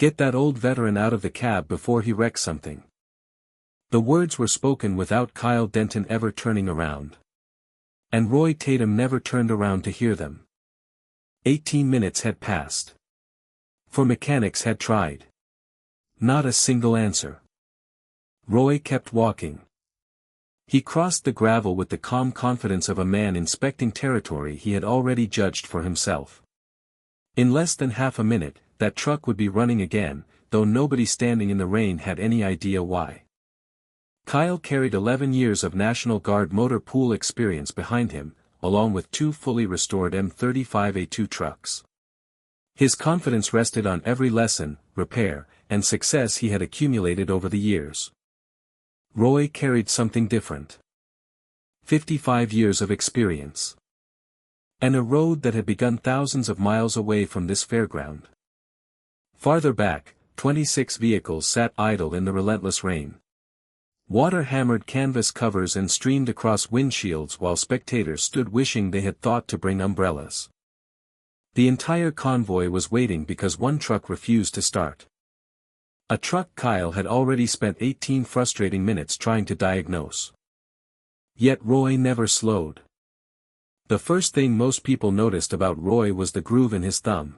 "Get that old veteran out of the cab before he wrecks something." The words were spoken without Kyle Denton ever turning around. And Roy Tatum never turned around to hear them. 18 minutes had passed. 4 mechanics had tried. Not a single answer. Roy kept walking. He crossed the gravel with the calm confidence of a man inspecting territory he had already judged for himself. In less than half a minute, that truck would be running again, though nobody standing in the rain had any idea why. Kyle carried 11 years of National Guard motor pool experience behind him, along with 2 fully restored M35A2 trucks. His confidence rested on every lesson, repair, and success he had accumulated over the years. Roy carried something different. 55 years of experience. And a road that had begun thousands of miles away from this fairground. Farther back, 26 vehicles sat idle in the relentless rain. Water hammered canvas covers and streamed across windshields while spectators stood wishing they had thought to bring umbrellas. The entire convoy was waiting because one truck refused to start. A truck Kyle had already spent 18 frustrating minutes trying to diagnose. Yet Roy never slowed. The first thing most people noticed about Roy was the groove in his thumb.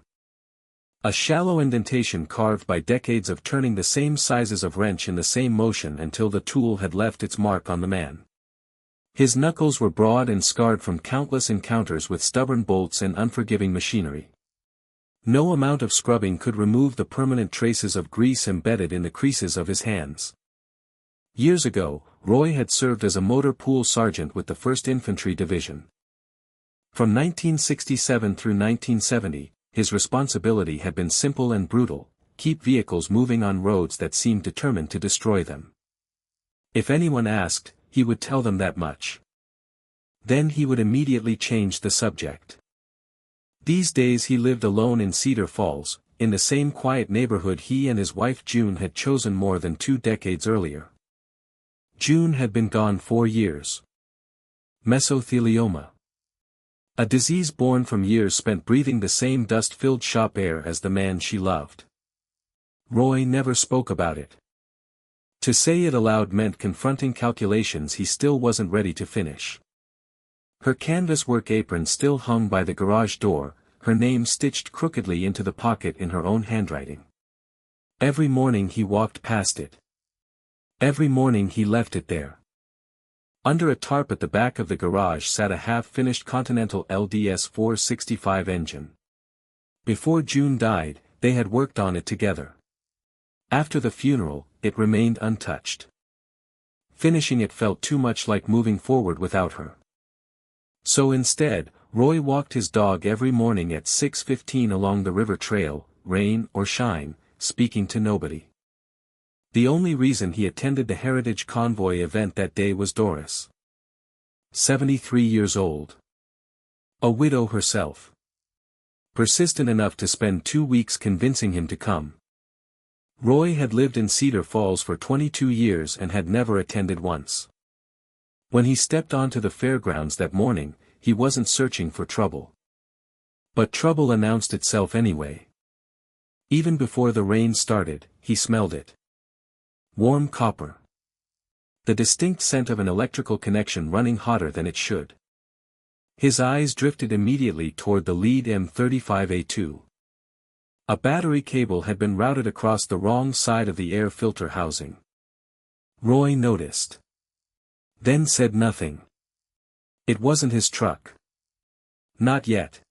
A shallow indentation carved by decades of turning the same sizes of wrench in the same motion until the tool had left its mark on the man. His knuckles were broad and scarred from countless encounters with stubborn bolts and unforgiving machinery. No amount of scrubbing could remove the permanent traces of grease embedded in the creases of his hands. Years ago, Roy had served as a motor pool sergeant with the 1st Infantry Division. From 1967 through 1970, his responsibility had been simple and brutal: keep vehicles moving on roads that seemed determined to destroy them. If anyone asked, he would tell them that much. Then he would immediately change the subject. These days he lived alone in Cedar Falls, in the same quiet neighborhood he and his wife June had chosen more than 2 decades earlier. June had been gone 4 years. Mesothelioma. A disease born from years spent breathing the same dust-filled shop air as the man she loved. Roy never spoke about it. To say it aloud meant confronting calculations he still wasn't ready to finish. Her canvas work apron still hung by the garage door, her name stitched crookedly into the pocket in her own handwriting. Every morning he walked past it. Every morning he left it there. Under a tarp at the back of the garage sat a half-finished Continental LDS 465 engine. Before June died, they had worked on it together. After the funeral, it remained untouched. Finishing it felt too much like moving forward without her. So instead, Roy walked his dog every morning at 6:15 along the river trail, rain or shine, speaking to nobody. The only reason he attended the Heritage Convoy event that day was Doris. 73 years old. A widow herself. Persistent enough to spend 2 weeks convincing him to come. Roy had lived in Cedar Falls for 22 years and had never attended once. When he stepped onto the fairgrounds that morning, he wasn't searching for trouble. But trouble announced itself anyway. Even before the rain started, he smelled it. Warm copper. The distinct scent of an electrical connection running hotter than it should. His eyes drifted immediately toward the lead M35A2. A battery cable had been routed across the wrong side of the air filter housing. Roy noticed. Then said nothing. It wasn't his truck. Not yet.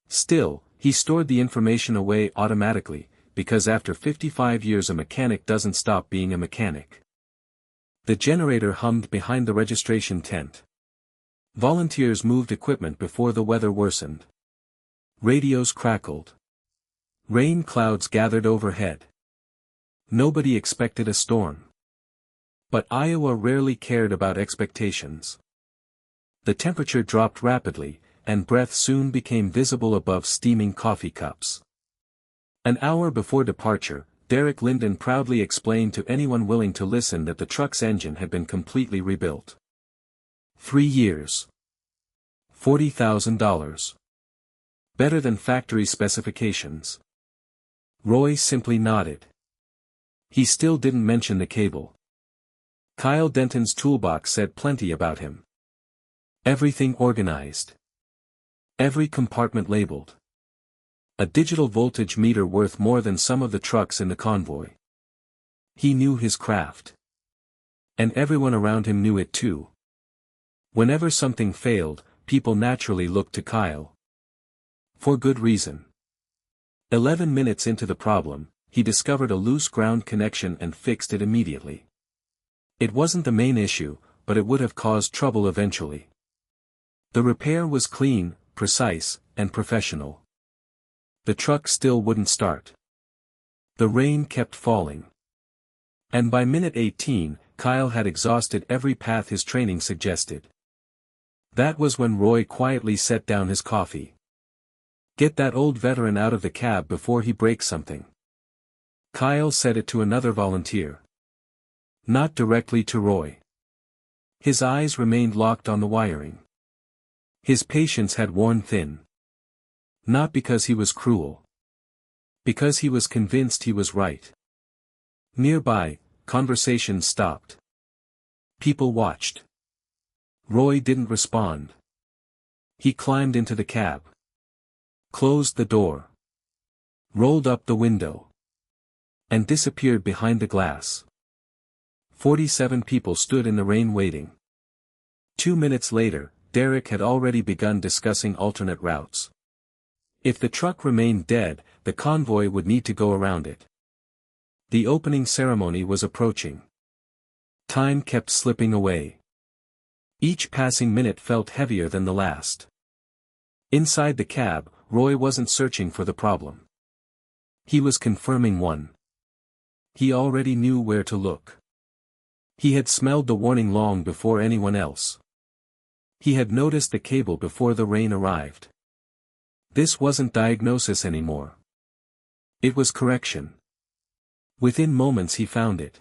Still, he stored the information away automatically, because after 55 years a mechanic doesn't stop being a mechanic. The generator hummed behind the registration tent. Volunteers moved equipment before the weather worsened. Radios crackled. Rain clouds gathered overhead. Nobody expected a storm. But Iowa rarely cared about expectations. The temperature dropped rapidly, and breath soon became visible above steaming coffee cups. An hour before departure, Derek Linden proudly explained to anyone willing to listen that the truck's engine had been completely rebuilt. 3 years. $40,000. Better than factory specifications. Roy simply nodded. He still didn't mention the cable. Kyle Denton's toolbox said plenty about him. Everything organized. Every compartment labeled. A digital voltage meter worth more than some of the trucks in the convoy. He knew his craft. And everyone around him knew it too. Whenever something failed, people naturally looked to Kyle. For good reason. 11 minutes into the problem, he discovered a loose ground connection and fixed it immediately. It wasn't the main issue, but it would have caused trouble eventually. The repair was clean, precise, and professional. The truck still wouldn't start. The rain kept falling. And by minute 18, Kyle had exhausted every path his training suggested. That was when Roy quietly set down his coffee. Get that old veteran out of the cab before he breaks something. Kyle said it to another volunteer. Not directly to Roy. His eyes remained locked on the wiring. His patience had worn thin. Not because he was cruel. Because he was convinced he was right. Nearby, conversation stopped. People watched. Roy didn't respond. He climbed into the cab. Closed the door. Rolled up the window. And disappeared behind the glass. 47 people stood in the rain waiting. 2 minutes later, Derek had already begun discussing alternate routes. If the truck remained dead, the convoy would need to go around it. The opening ceremony was approaching. Time kept slipping away. Each passing minute felt heavier than the last. Inside the cab, Roy wasn't searching for the problem. He was confirming one. He already knew where to look. He had smelled the warning long before anyone else. He had noticed the cable before the rain arrived. This wasn't diagnosis anymore. It was correction. Within moments he found it.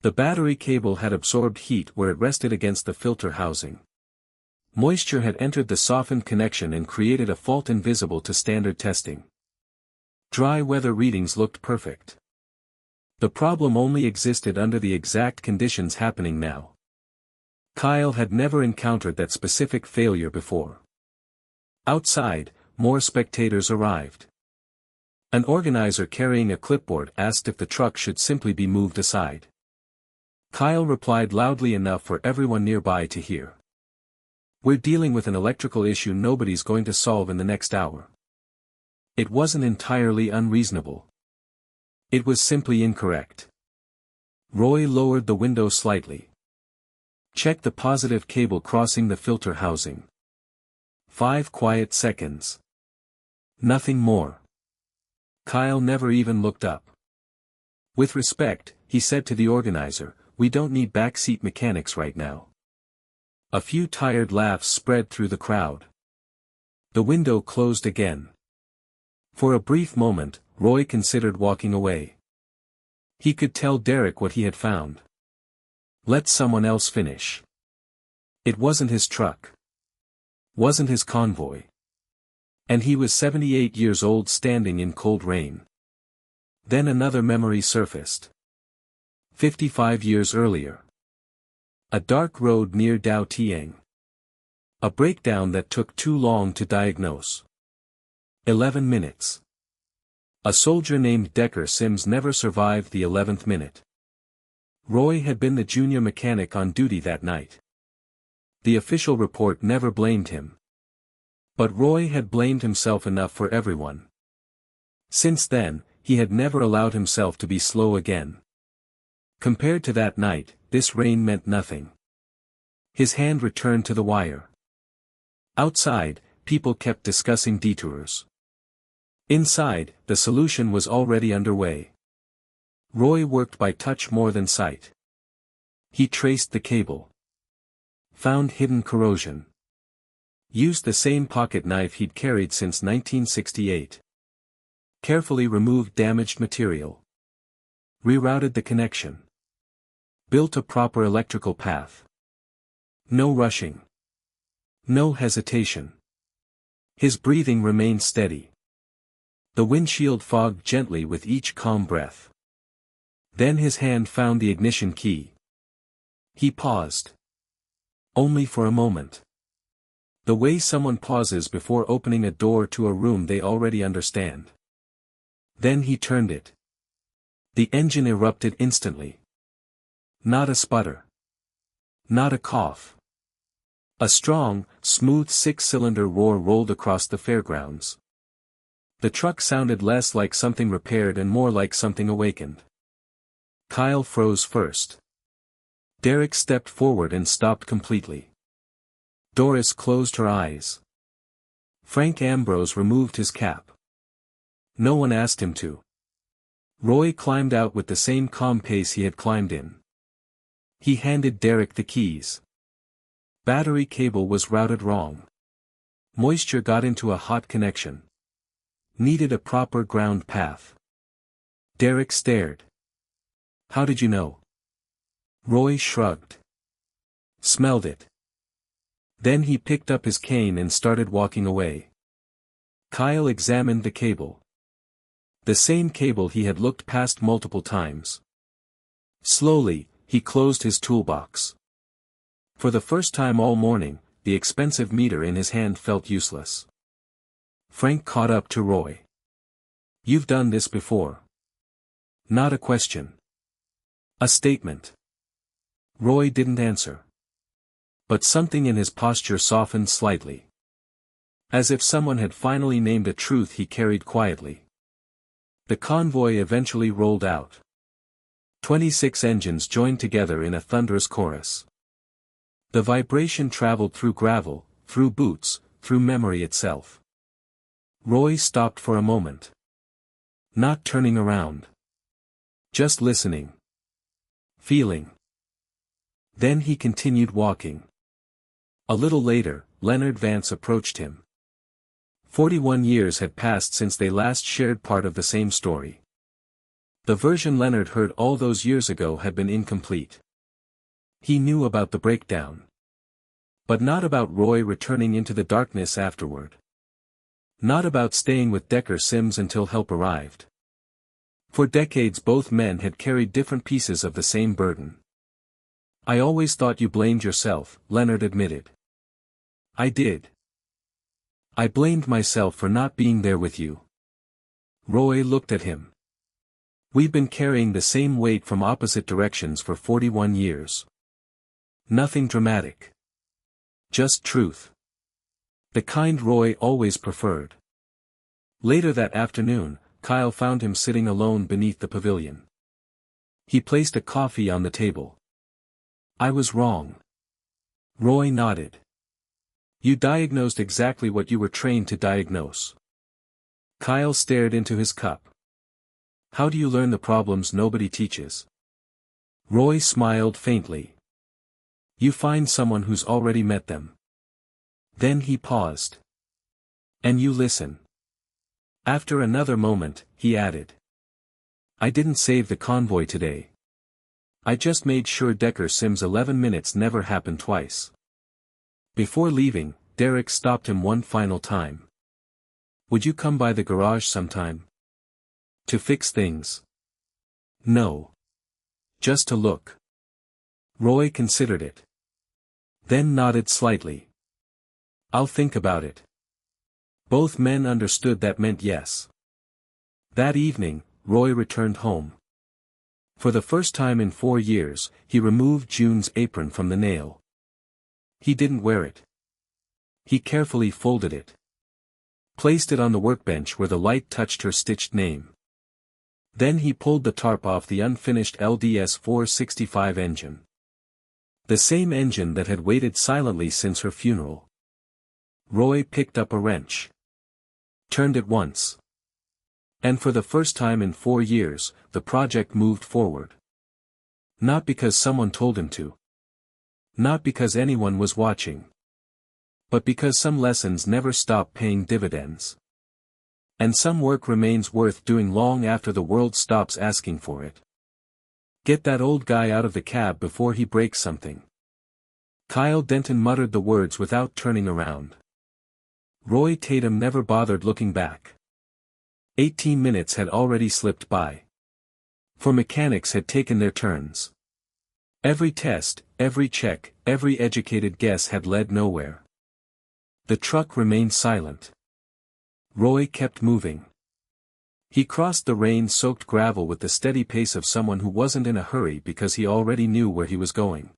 The battery cable had absorbed heat where it rested against the filter housing. Moisture had entered the softened connection and created a fault invisible to standard testing. Dry weather readings looked perfect. The problem only existed under the exact conditions happening now. Kyle had never encountered that specific failure before. Outside, more spectators arrived. An organizer carrying a clipboard asked if the truck should simply be moved aside. Kyle replied loudly enough for everyone nearby to hear. We're dealing with an electrical issue nobody's going to solve in the next hour. It wasn't entirely unreasonable. It was simply incorrect. Roy lowered the window slightly. Check the positive cable crossing the filter housing. 5 quiet seconds. Nothing more. Kyle never even looked up. With respect, he said to the organizer, we don't need backseat mechanics right now. A few tired laughs spread through the crowd. The window closed again. For a brief moment, Roy considered walking away. He could tell Derek what he had found. Let someone else finish. It wasn't his truck. Wasn't his convoy. And he was 78 years old standing in cold rain. Then another memory surfaced. 55 years earlier. A dark road near Dao Tiang. A breakdown that took too long to diagnose. 11 minutes. A soldier named Decker Sims never survived the 11th minute. Roy had been the junior mechanic on duty that night. The official report never blamed him. But Roy had blamed himself enough for everyone. Since then, he had never allowed himself to be slow again. Compared to that night, this rain meant nothing. His hand returned to the wire. Outside, people kept discussing detours. Inside, the solution was already underway. Roy worked by touch more than sight. He traced the cable. Found hidden corrosion. Used the same pocket knife he'd carried since 1968. Carefully removed damaged material. Rerouted the connection. Built a proper electrical path. No rushing. No hesitation. His breathing remained steady. The windshield fogged gently with each calm breath. Then his hand found the ignition key. He paused. Only for a moment. The way someone pauses before opening a door to a room they already understand. Then he turned it. The engine erupted instantly. Not a sputter. Not a cough. A strong, smooth six-cylinder roar rolled across the fairgrounds. The truck sounded less like something repaired and more like something awakened. Kyle froze first. Derek stepped forward and stopped completely. Doris closed her eyes. Frank Ambrose removed his cap. No one asked him to. Roy climbed out with the same calm pace he had climbed in. He handed Derek the keys. Battery cable was routed wrong. Moisture got into a hot connection. Needed a proper ground path. Derek stared. How did you know? Roy shrugged. Smelled it. Then he picked up his cane and started walking away. Kyle examined the cable. The same cable he had looked past multiple times. Slowly, he closed his toolbox. For the first time all morning, the expensive meter in his hand felt useless. Frank caught up to Roy. You've done this before. Not a question. A statement. Roy didn't answer. But something in his posture softened slightly. As if someone had finally named a truth he carried quietly. The convoy eventually rolled out. 26 engines joined together in a thunderous chorus. The vibration traveled through gravel, through boots, through memory itself. Roy stopped for a moment. Not turning around. Just listening. Feeling. Then he continued walking. A little later, Leonard Vance approached him. 41 years had passed since they last shared part of the same story. The version Leonard heard all those years ago had been incomplete. He knew about the breakdown. But not about Roy returning into the darkness afterward. Not about staying with Decker Sims until help arrived. For decades both men had carried different pieces of the same burden. I always thought you blamed yourself, Leonard admitted. I did. I blamed myself for not being there with you. Roy looked at him. We've been carrying the same weight from opposite directions for 41 years. Nothing dramatic. Just truth. The kind Roy always preferred. Later that afternoon, Kyle found him sitting alone beneath the pavilion. He placed a coffee on the table. I was wrong. Roy nodded. You diagnosed exactly what you were trained to diagnose. Kyle stared into his cup. How do you learn the problems nobody teaches? Roy smiled faintly. You find someone who's already met them. Then he paused. And you listen. After another moment, he added. I didn't save the convoy today. I just made sure Decker Sims 11 minutes never happened twice. Before leaving, Derek stopped him one final time. Would you come by the garage sometime? To fix things? No. Just to look. Roy considered it. Then nodded slightly. I'll think about it. Both men understood that meant yes. That evening, Roy returned home. For the first time in 4 years, he removed June's apron from the nail. He didn't wear it. He carefully folded it. Placed it on the workbench where the light touched her stitched name. Then he pulled the tarp off the unfinished LDS 465 engine. The same engine that had waited silently since her funeral. Roy picked up a wrench. Turned it once. And for the first time in 4 years, the project moved forward. Not because someone told him to. Not because anyone was watching. But because some lessons never stop paying dividends. And some work remains worth doing long after the world stops asking for it. Get that old guy out of the cab before he breaks something. Kyle Denton muttered the words without turning around. Roy Tatum never bothered looking back. 18 minutes had already slipped by. 4 mechanics had taken their turns. Every test, every check, every educated guess had led nowhere. The truck remained silent. Roy kept moving. He crossed the rain-soaked gravel with the steady pace of someone who wasn't in a hurry because he already knew where he was going.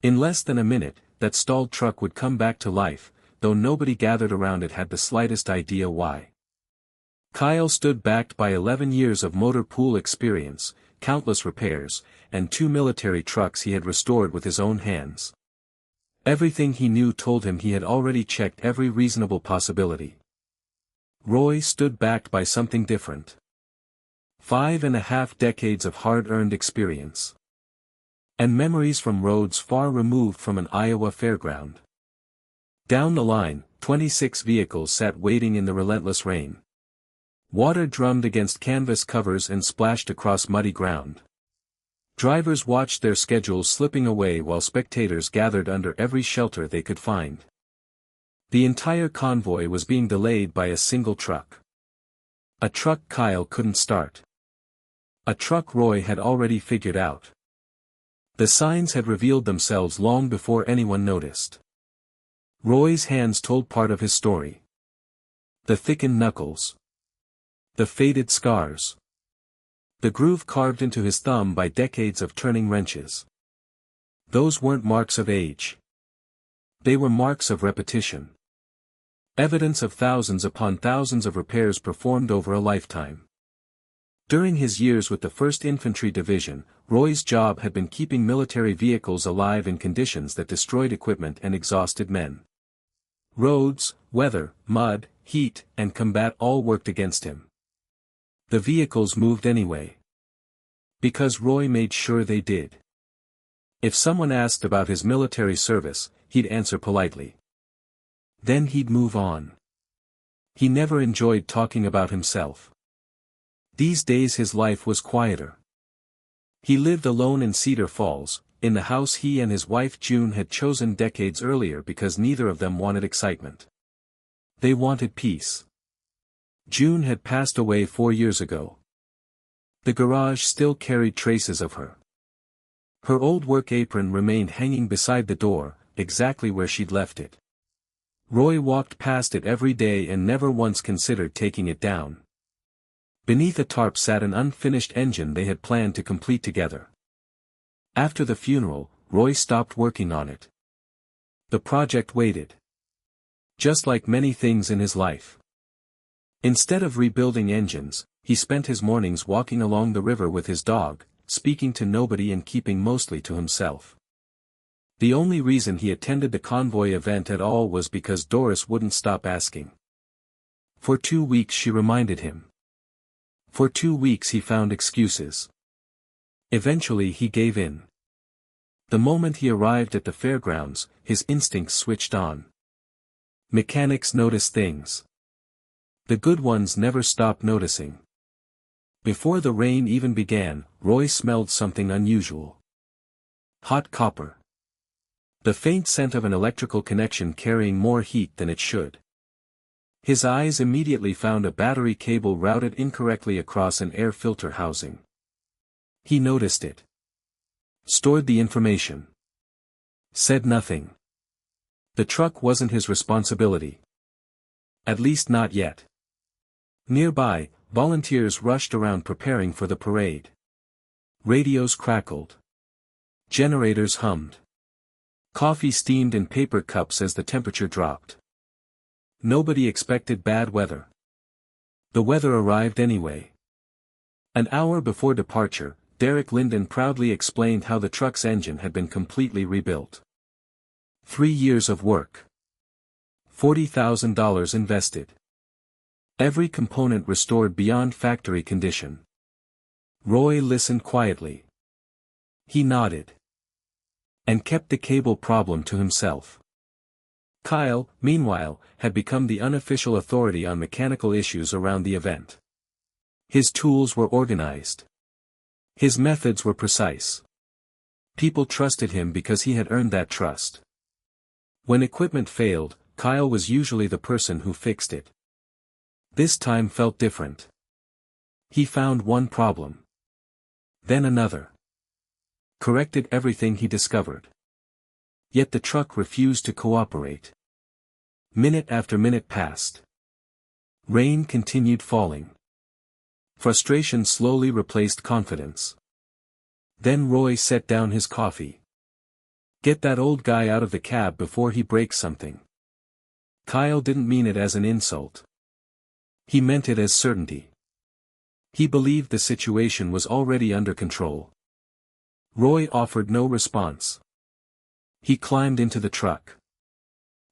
In less than a minute, that stalled truck would come back to life, though nobody gathered around it had the slightest idea why. Kyle stood backed by 11 years of motor pool experience, countless repairs, and 2 military trucks he had restored with his own hands. Everything he knew told him he had already checked every reasonable possibility. Roy stood backed by something different. 5.5 decades of hard-earned experience. And memories from roads far removed from an Iowa fairground. Down the line, 26 vehicles sat waiting in the relentless rain. Water drummed against canvas covers and splashed across muddy ground. Drivers watched their schedules slipping away while spectators gathered under every shelter they could find. The entire convoy was being delayed by a single truck. A truck Kyle couldn't start. A truck Roy had already figured out. The signs had revealed themselves long before anyone noticed. Roy's hands told part of his story. The thickened knuckles. The faded scars. The groove carved into his thumb by decades of turning wrenches. Those weren't marks of age. They were marks of repetition. Evidence of thousands upon thousands of repairs performed over a lifetime. During his years with the 1st Infantry Division, Roy's job had been keeping military vehicles alive in conditions that destroyed equipment and exhausted men. Roads, weather, mud, heat, and combat all worked against him. The vehicles moved anyway. Because Roy made sure they did. If someone asked about his military service, he'd answer politely. Then he'd move on. He never enjoyed talking about himself. These days his life was quieter. He lived alone in Cedar Falls, in the house he and his wife June had chosen decades earlier because neither of them wanted excitement. They wanted peace. June had passed away 4 years ago. The garage still carried traces of her. Her old work apron remained hanging beside the door, exactly where she'd left it. Roy walked past it every day and never once considered taking it down. Beneath a tarp sat an unfinished engine they had planned to complete together. After the funeral, Roy stopped working on it. The project waited. Just like many things in his life. Instead of rebuilding engines, he spent his mornings walking along the river with his dog, speaking to nobody and keeping mostly to himself. The only reason he attended the convoy event at all was because Doris wouldn't stop asking. For 2 weeks she reminded him. For 2 weeks he found excuses. Eventually he gave in. The moment he arrived at the fairgrounds, his instincts switched on. Mechanics notice things. The good ones never stop noticing. Before the rain even began, Roy smelled something unusual. Hot copper. The faint scent of an electrical connection carrying more heat than it should. His eyes immediately found a battery cable routed incorrectly across an air filter housing. He noticed it. Stored the information. Said nothing. The truck wasn't his responsibility. At least not yet. Nearby, volunteers rushed around preparing for the parade. Radios crackled. Generators hummed. Coffee steamed in paper cups as the temperature dropped. Nobody expected bad weather. The weather arrived anyway. An hour before departure, Derek Linden proudly explained how the truck's engine had been completely rebuilt. 3 years of work. $40,000 invested. Every component restored beyond factory condition. Roy listened quietly. He nodded. And kept the cable problem to himself. Kyle, meanwhile, had become the unofficial authority on mechanical issues around the event. His tools were organized. His methods were precise. People trusted him because he had earned that trust. When equipment failed, Kyle was usually the person who fixed it. This time felt different. He found one problem. Then another. Corrected everything he discovered. Yet the truck refused to cooperate. Minute after minute passed. Rain continued falling. Frustration slowly replaced confidence. Then Roy set down his coffee. Get that old guy out of the cab before he breaks something. Kyle didn't mean it as an insult. He meant it as certainty. He believed the situation was already under control. Roy offered no response. He climbed into the truck,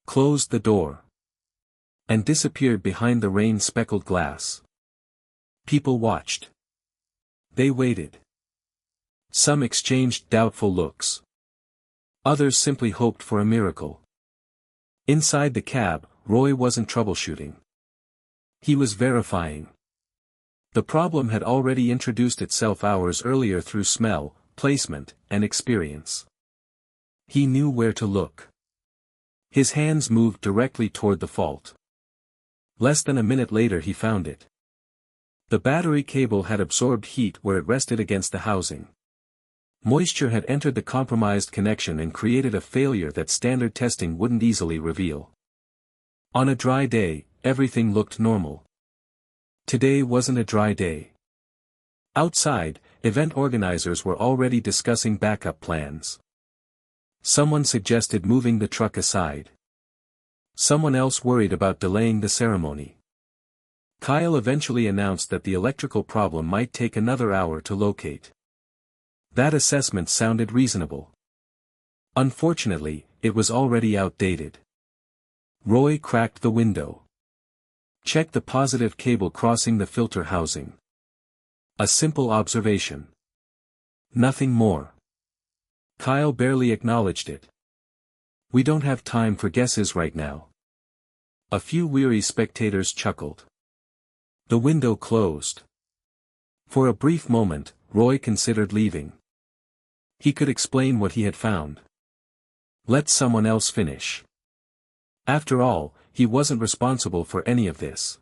closed the door, and disappeared behind the rain-speckled glass. People watched. They waited. Some exchanged doubtful looks. Others simply hoped for a miracle. Inside the cab, Roy wasn't troubleshooting. He was verifying. The problem had already introduced itself hours earlier through smell, placement, and experience. He knew where to look. His hands moved directly toward the fault. Less than a minute later he found it. The battery cable had absorbed heat where it rested against the housing. Moisture had entered the compromised connection and created a failure that standard testing wouldn't easily reveal. On a dry day, everything looked normal. Today wasn't a dry day. Outside, event organizers were already discussing backup plans. Someone suggested moving the truck aside. Someone else worried about delaying the ceremony. Kyle eventually announced that the electrical problem might take another hour to locate. That assessment sounded reasonable. Unfortunately, it was already outdated. Roy cracked the window. Checked the positive cable crossing the filter housing. A simple observation. Nothing more. Kyle barely acknowledged it. We don't have time for guesses right now. A few weary spectators chuckled. The window closed. For a brief moment, Roy considered leaving. He could explain what he had found. Let someone else finish. After all, he wasn't responsible for any of this.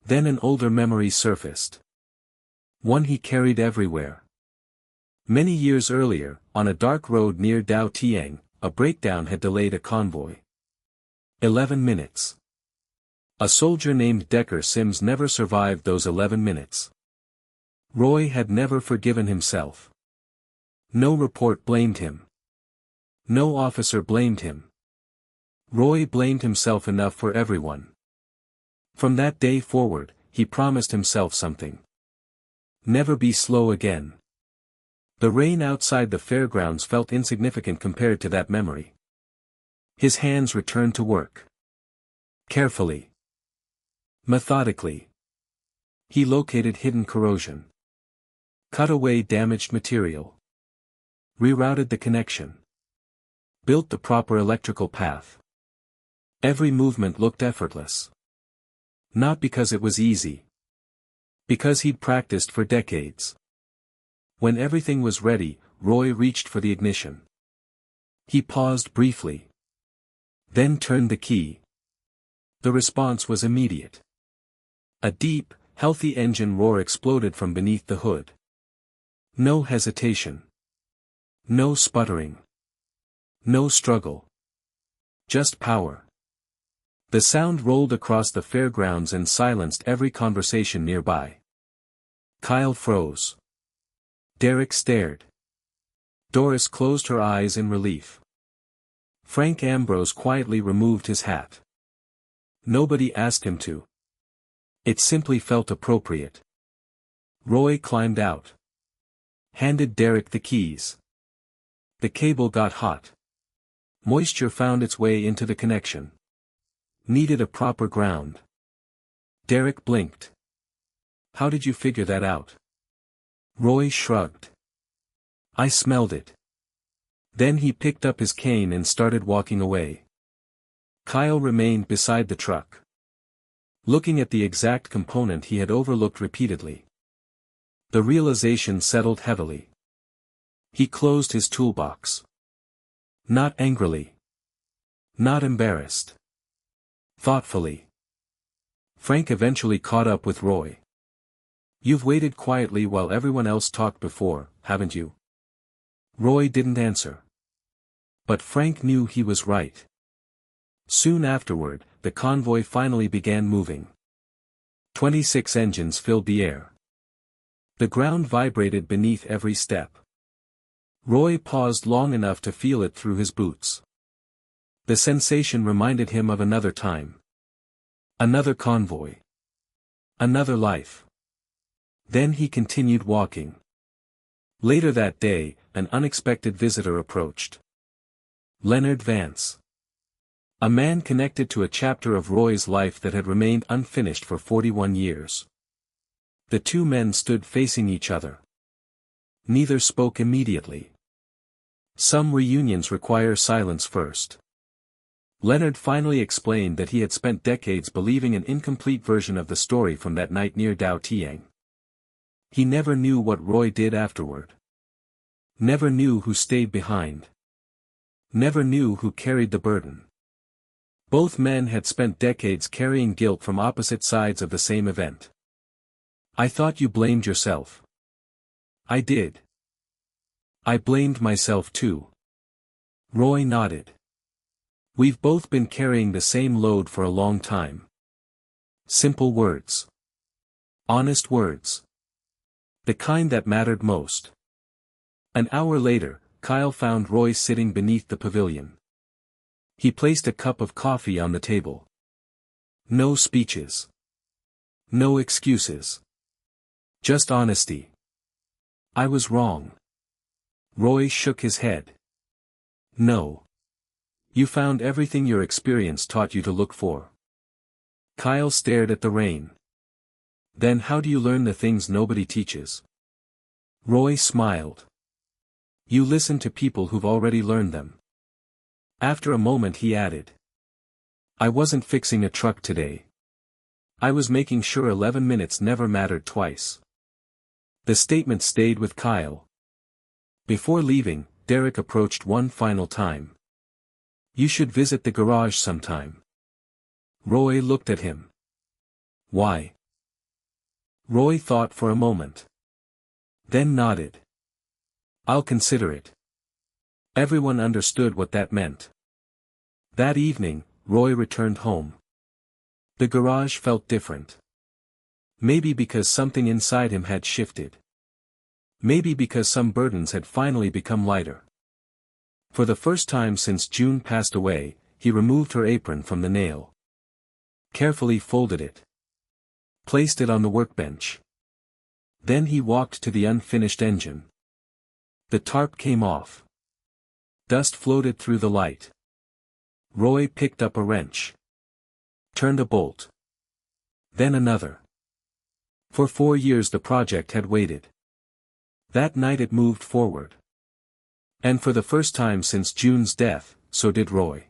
Then an older memory surfaced. One he carried everywhere. Many years earlier, on a dark road near Dao Tiang, a breakdown had delayed a convoy. 11 minutes. A soldier named Decker Sims never survived those 11 minutes. Roy had never forgiven himself. No report blamed him. No officer blamed him. Roy blamed himself enough for everyone. From that day forward, he promised himself something. Never be slow again. The rain outside the fairgrounds felt insignificant compared to that memory. His hands returned to work. Carefully. Methodically. He located hidden corrosion. Cut away damaged material. Rerouted the connection. Built the proper electrical path. Every movement looked effortless. Not because it was easy. Because he'd practiced for decades. When everything was ready, Roy reached for the ignition. He paused briefly. Then turned the key. The response was immediate. A deep, healthy engine roar exploded from beneath the hood. No hesitation. No sputtering. No struggle. Just power. The sound rolled across the fairgrounds and silenced every conversation nearby. Kyle froze. Derek stared. Doris closed her eyes in relief. Frank Ambrose quietly removed his hat. Nobody asked him to. It simply felt appropriate. Roy climbed out. Handed Derek the keys. The cable got hot. Moisture found its way into the connection. Needed a proper ground. Derek blinked. How did you figure that out? Roy shrugged. I smelled it. Then he picked up his cane and started walking away. Kyle remained beside the truck. Looking at the exact component he had overlooked repeatedly. The realization settled heavily. He closed his toolbox. Not angrily. Not embarrassed. Thoughtfully. Frank eventually caught up with Roy. "You've waited quietly while everyone else talked before, haven't you?" Roy didn't answer. But Frank knew he was right. Soon afterward, the convoy finally began moving. 26 engines filled the air. The ground vibrated beneath every step. Roy paused long enough to feel it through his boots. The sensation reminded him of another time. Another convoy. Another life. Then he continued walking. Later that day, an unexpected visitor approached. Leonard Vance. A man connected to a chapter of Roy's life that had remained unfinished for 41 years. The two men stood facing each other. Neither spoke immediately. Some reunions require silence first. Leonard finally explained that he had spent decades believing an incomplete version of the story from that night near Dao Tiang. He never knew what Roy did afterward. Never knew who stayed behind. Never knew who carried the burden. Both men had spent decades carrying guilt from opposite sides of the same event. "I thought you blamed yourself." "I did. I blamed myself too." Roy nodded. "We've both been carrying the same load for a long time." Simple words. Honest words. The kind that mattered most. An hour later, Kyle found Roy sitting beneath the pavilion. He placed a cup of coffee on the table. No speeches. No excuses. Just honesty. "I was wrong." Roy shook his head. "No. You found everything your experience taught you to look for." Kyle stared at the rain. "Then how do you learn the things nobody teaches?" Roy smiled. "You listen to people who've already learned them." After a moment he added. "I wasn't fixing a truck today. I was making sure 11 minutes never mattered twice." The statement stayed with Kyle. Before leaving, Derek approached one final time. "You should visit the garage sometime." Roy looked at him. "Why?" Roy thought for a moment. Then nodded. "I'll consider it." Everyone understood what that meant. That evening, Roy returned home. The garage felt different. Maybe because something inside him had shifted. Maybe because some burdens had finally become lighter. For the first time since June passed away, he removed her apron from the nail. Carefully folded it. Placed it on the workbench. Then he walked to the unfinished engine. The tarp came off. Dust floated through the light. Roy picked up a wrench. Turned a bolt. Then another. For 4 years the project had waited. That night it moved forward. And for the first time since June's death, so did Roy.